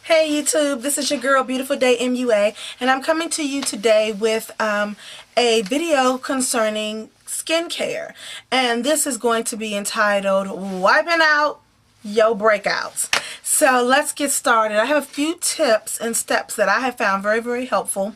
Hey YouTube, this is your girl Beautiful Day MUA, and I'm coming to you today with a video concerning skincare, and this is going to be entitled Wiping Out Your Breakouts. So let's get started. I have a few tips and steps that I have found very helpful,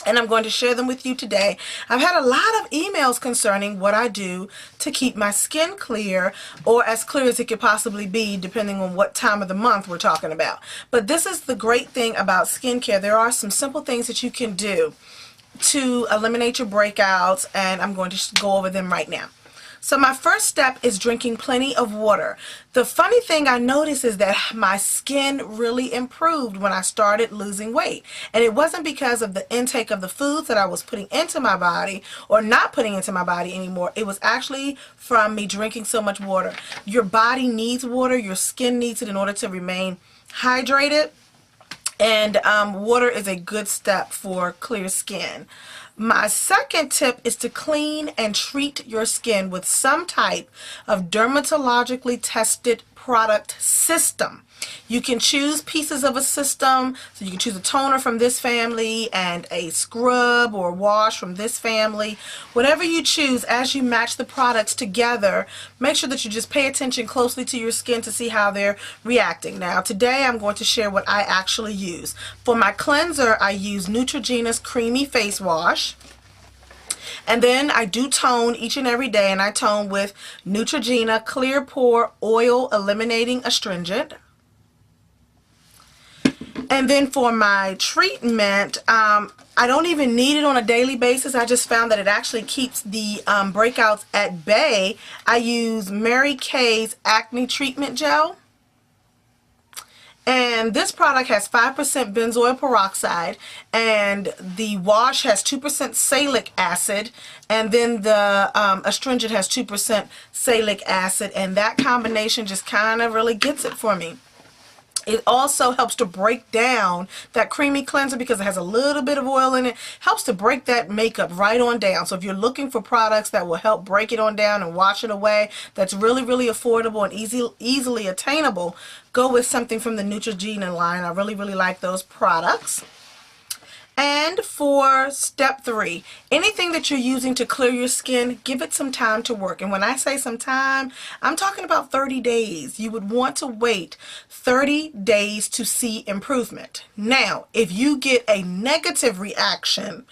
and I'm going to share them with you today. I've had a lot of emails concerning what I do to keep my skin clear, or as clear as it could possibly be, depending on what time of the month we're talking about. But this is the great thing about skincare. There are some simple things that you can do to eliminate your breakouts, and I'm going to go over them right now. So my first step is drinking plenty of water. The funny thing I noticed is that my skin really improved when I started losing weight. And it wasn't because of the intake of the foods that I was putting into my body or not putting into my body anymore. It was actually from me drinking so much water. Your body needs water. Your skin needs it in order to remain hydrated. And water is a good step for clear skin. My second tip is to clean and treat your skin with some type of dermatologically tested product system. You can choose pieces of a system, so you can choose a toner from this family and a scrub or wash from this family. Whatever you choose, as you match the products together, make sure that you just pay attention closely to your skin to see how they're reacting. Now today I'm going to share what I actually use. For my cleanser, I use Neutrogena's Creamy Face Wash. And then I do tone each and every day, and I tone with Neutrogena Clear Pore Oil Eliminating Astringent. And then for my treatment, I don't even need it on a daily basis. I just found that it actually keeps the breakouts at bay. I use Mary Kay's Acne Treatment Gel. And this product has 5% benzoyl peroxide, and the wash has 2% salicylic acid, and then the astringent has 2% salicylic acid, and that combination just kind of really gets it for me. It also helps to break down that creamy cleanser because it has a little bit of oil in it. Helps to break that makeup right on down. So if you're looking for products that will help break it on down and wash it away, that's really affordable and easily attainable, go with something from the Neutrogena line. I really like those products. And for step 3, anything that you're using to clear your skin, give it some time to work. And when I say some time, I'm talking about 30 days. You would want to wait 30 days to see improvement. Now, if you get a negative reaction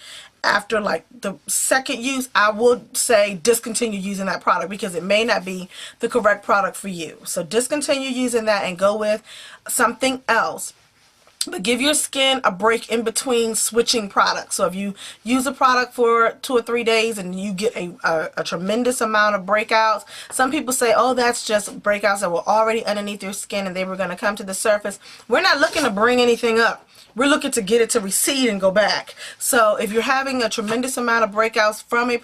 after like the second use, I would say discontinue using that product because it may not be the correct product for you. So discontinue using that and go with something else. But give your skin a break in between switching products. So if you use a product for 2 or 3 days and you get a tremendous amount of breakouts, some people say, oh, that's just breakouts that were already underneath your skin and they were going to come to the surface. We're not looking to bring anything up. We're looking to get it to recede and go back. So if you're having a tremendous amount of breakouts from a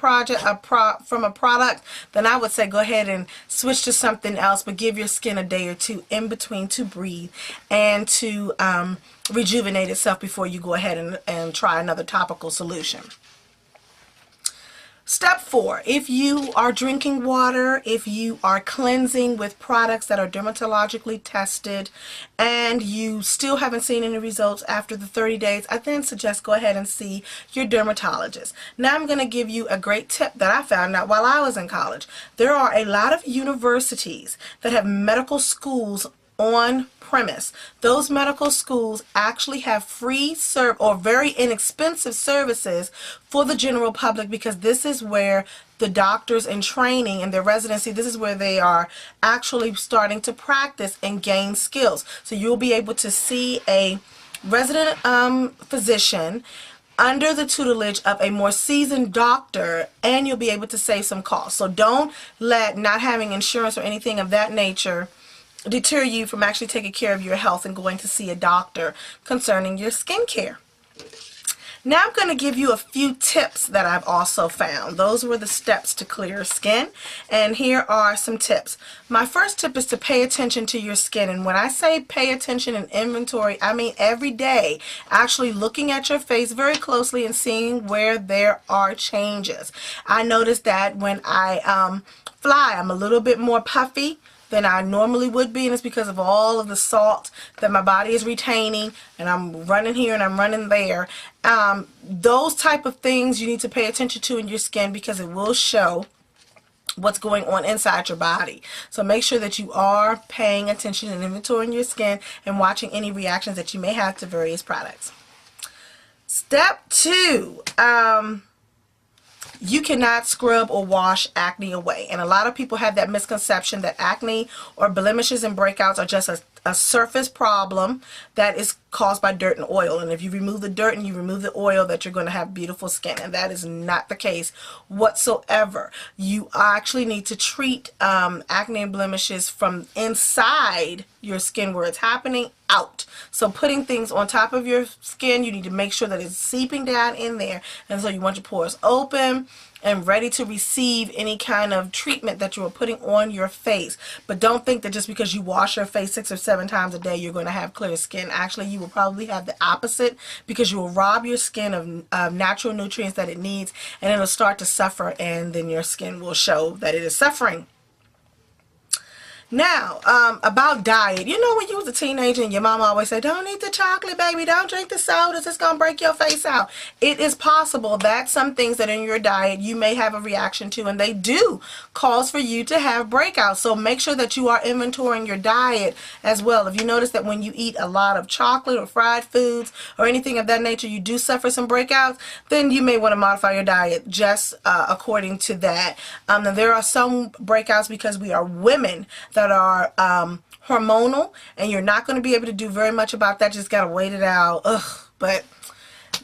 product, then I would say go ahead and switch to something else, but give your skin a day or two in between to breathe and to rejuvenate itself before you go ahead and try another topical solution. Step 4, if you are drinking water, if you are cleansing with products that are dermatologically tested and you still haven't seen any results after the 30 days, I then suggest go ahead and see your dermatologist. Now I'm going to give you a great tip that I found out while I was in college. There are a lot of universities that have medical schools on premise. Those medical schools actually have free or very inexpensive services for the general public because this is where the doctors in training and their residency, this is where they are actually starting to practice and gain skills. So you'll be able to see a resident physician under the tutelage of a more seasoned doctor, and you'll be able to save some costs. So don't let not having insurance or anything of that nature deter you from actually taking care of your health and going to see a doctor concerning your skincare. Now I'm going to give you a few tips that I've also found. Those were the steps to clear skin, and here are some tips. My first tip is to pay attention to your skin, and when I say pay attention and inventory, I mean every day actually looking at your face very closely and seeing where there are changes. I noticed that when I fly, I'm a little bit more puffy. than I normally would be, and it's because of all of the salt that my body is retaining, and I'm running here and I'm running there. Those type of things you need to pay attention to in your skin, because it will show what's going on inside your body. So make sure that you are paying attention and inventorying your skin and watching any reactions that you may have to various products. Step 2, you cannot scrub or wash acne away. And a lot of people have that misconception that acne or blemishes and breakouts are just a surface problem that is caused by dirt and oil. And if you remove the dirt and you remove the oil, that you're going to have beautiful skin. And that is not the case whatsoever. You actually need to treat acne and blemishes from inside your skin, where it's happening, out. So putting things on top of your skin, you need to make sure that it's seeping down in there. And so you want your pores open and ready to receive any kind of treatment that you are putting on your face. But don't think that just because you wash your face 6 or 7 times a day, you're going to have clear skin. Actually, you will probably have the opposite, because you will rob your skin of natural nutrients that it needs, and it'll start to suffer, and then your skin will show that it is suffering. Now, about diet. You know, when you was a teenager and your mom always said, don't eat the chocolate, baby, don't drink the sodas, it's going to break your face out. It is possible that some things that are in your diet you may have a reaction to, and they do cause for you to have breakouts. So make sure that you are inventorying your diet as well. If you notice that when you eat a lot of chocolate or fried foods or anything of that nature, you do suffer some breakouts, then you may want to modify your diet just according to that. Now, there are some breakouts because we are women that are hormonal, and you're not going to be able to do very much about that. Just got to wait it out. But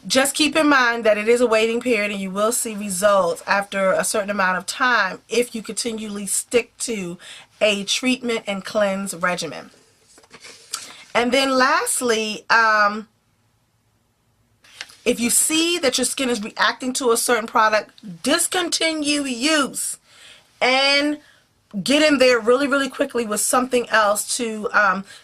just keep in mind that it is a waiting period, and you will see results after a certain amount of time if you continually stick to a treatment and cleanse regimen. And then lastly, if you see that your skin is reacting to a certain product, discontinue use and get in there really, really quickly with something else to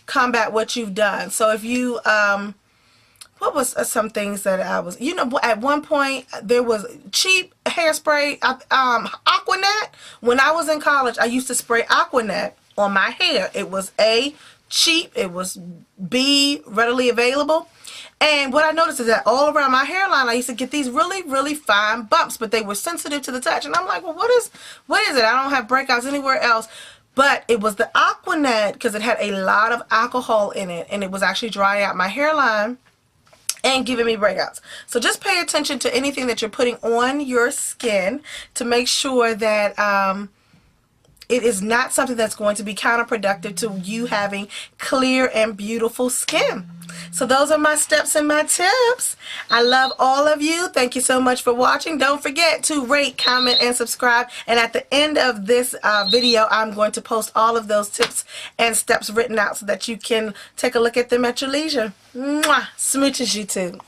combat what you've done. So if you, what was some things that I was, you know, at one point there was cheap hairspray, Aquanet. When I was in college, I used to spray Aquanet on my hair. It was A, cheap, it was B, readily available. And what I noticed is that all around my hairline, I used to get these really, really fine bumps, but they were sensitive to the touch. And I'm like, well, what is it? I don't have breakouts anywhere else. But it was the Aquanet, because it had a lot of alcohol in it, and it was actually drying out my hairline and giving me breakouts. So just pay attention to anything that you're putting on your skin to make sure that it is not something that's going to be counterproductive to you having clear and beautiful skin. So those are my steps and my tips. I love all of you. Thank you so much for watching. Don't forget to rate, comment, and subscribe. And at the end of this video, I'm going to post all of those tips and steps written out so that you can take a look at them at your leisure. Mwah! Smooches, YouTube.